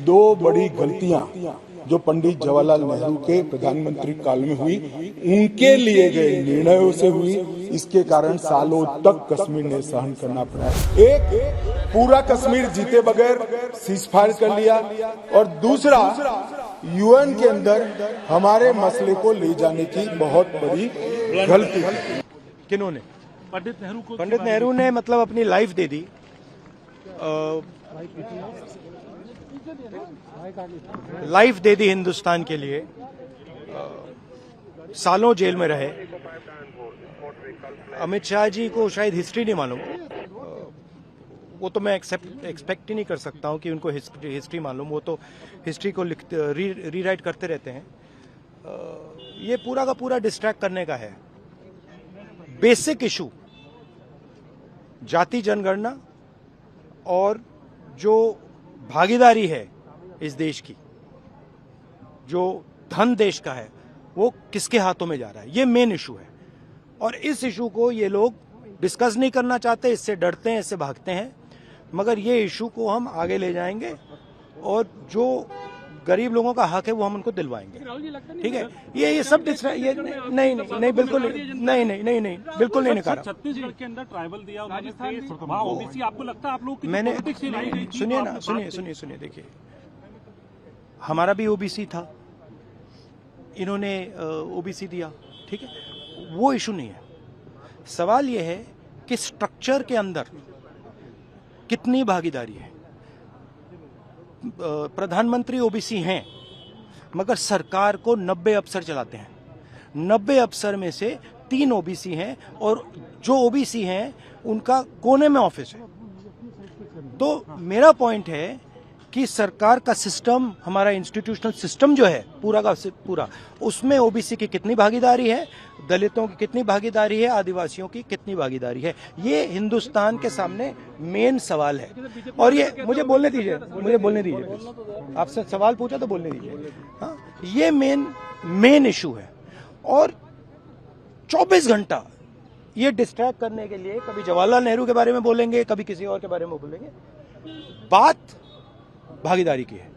दो बड़ी गलतियां जो पंडित जवाहरलाल नेहरू के प्रधानमंत्री काल में हुई, उनके लिए गए निर्णयों से हुई। इसके कारण सालों तक कश्मीर ने सहन करना पड़ा। एक, पूरा कश्मीर जीते बगैर सीजफायर कर लिया, और दूसरा, यूएन के अंदर हमारे मसले को ले जाने की बहुत बड़ी गलती की। किन्होंने? पंडित नेहरू ने मतलब अपनी लाइफ दे दी, लाइफ दे दी हिंदुस्तान के लिए, सालों जेल में रहे। अमित शाह जी को शायद हिस्ट्री नहीं मालूम, वो तो मैं एक्सपेक्ट ही नहीं कर सकता हूं कि उनको हिस्ट्री मालूम। वो तो हिस्ट्री को रीराइट करते रहते हैं। ये पूरा का पूरा डिस्ट्रैक्ट करने का है। बेसिक इशू जाति जनगणना और जो भागीदारी है इस देश की, जो धन देश का है, वो किसके हाथों में जा रहा है, ये मेन इशू है। और इस इशू को ये लोग डिस्कस नहीं करना चाहते, इससे डरते हैं, इससे भागते हैं। मगर ये इशू को हम आगे ले जाएंगे और जो गरीब लोगों का हक है वो हम उनको दिलवाएंगे। ठीक है, ये सब ये नहीं बिल्कुल नहीं बिल्कुल नहीं कहा। छत्तीसगढ़ के अंदर ट्राइबल दिया उन्होंने, ओबीसी आपको लगता है आप लोग मैंने सुनिए देखिए, हमारा भी ओबीसी था, इन्होंने ओबीसी दिया, ठीक है, वो इशू नहीं है। सवाल ये है कि स्ट्रक्चर के अंदर कितनी भागीदारी है। प्रधानमंत्री ओबीसी हैं, मगर सरकार को 90 अफसर चलाते हैं। 90 अफसर में से 3 ओबीसी हैं, और जो ओबीसी हैं उनका कोने में ऑफिस है। तो मेरा पॉइंट है कि सरकार का सिस्टम, हमारा इंस्टीट्यूशनल सिस्टम जो है पूरा का पूरा, उसमें ओबीसी की कितनी भागीदारी है, दलितों की कितनी भागीदारी है, आदिवासियों की कितनी भागीदारी है, ये हिंदुस्तान के सामने मेन सवाल है। और ये मुझे बोलने दीजिए प्लीज। आपसे सवाल पूछा तो बोलने दीजिए। हाँ, ये मेन इशू है। और 24 घंटा ये डिस्ट्रैक्ट करने के लिए कभी जवाहरलाल नेहरू के बारे में बोलेंगे, कभी किसी और के बारे में बोलेंगे। बात भागीदारी की है।